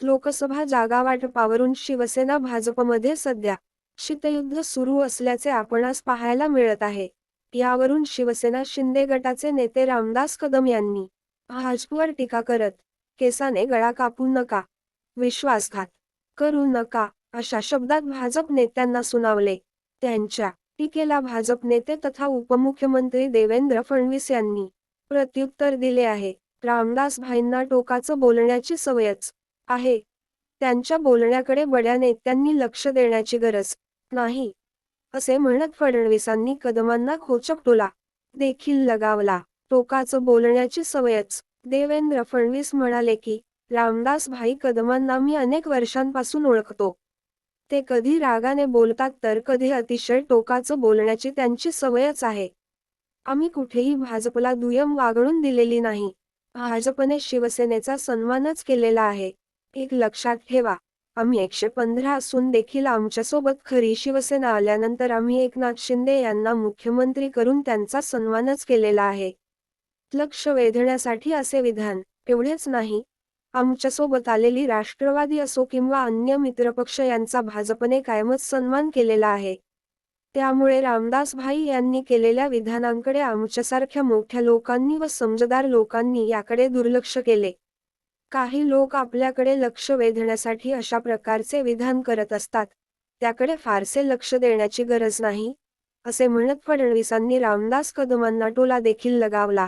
लोकसभा जागा वाटपावरून शिवसेना भाजपमध्ये सध्या शीतयुद्ध सुरू असल्याचे आपणास पाहायला मिळत आहे। यावरून शिवसेना शिंदे गटाचे नेते रामदास कदम यांनी भाजपवर टीका करत केसाने गळा कापू नका, विश्वासघात करू नका अशा शब्दात भाजप नेत्यांना सुनावले। त्यांच्या टीकेला भाजप नेते तथा उपमुख्यमंत्री देवेंद्र फडणवीस यांनी प्रत्युत्तर दिले आहे। रामदास भाईंना टोकाचं बोलण्याची सवयच आहे। त्यांच्या बोलण्याकडे बड्या नेत्यांनी लक्ष देण्याची गरज नाही, असे म्हणत फडणवीसांनी कदमांना खोचक टोला देखील लगावला। टोकाचं बोलण्याची सवयच, देवेंद्र फडणवीस म्हणाले की रामदास भाई कदमांना मी अनेक वर्षांपासून ओळखतो। ते कधी रागाने बोलतात तर कधी अतिशय टोकाचं बोलण्याची त्यांची सवयच आहे। आम्ही कुठेही भाजपला दुय्यम वागणूक दिलेली नाही। भाजपने शिवसेनेचा सन्मानच केलेला आहे। एक लक्षात ठेवा, आम्ही 115 असून देखील आमच्यासोबत खरी शिवसेना आल्यानंतर आम्ही एकनाथ शिंदे यांना मुख्यमंत्री करून त्यांचा सन्मानच केलेला आहे। लक्ष वेधण्यासाठी असे विधान, एवढेच नाही, आमच्यासोबत आलेली राष्ट्रवादी असो किंवा अन्य मित्रपक्ष यांचा भाजपने कायमच सन्मान केलेला आहे। त्यामुळे रामदास भाई यांनी केलेल्या विधानांकडे आमच्यासारख्या मोठ्या लोकांनी व समजदार लोकांनी याकडे दुर्लक्ष केले। काही लोक आपल्याकडे लक्ष वेधण्यासाठी अशा प्रकारचे विधान करत असतात, त्याकडे फारसे लक्ष देण्याची गरज नाही, असे म्हणत फडणवीसांनी रामदास कदमांना टोला देखील लगावला।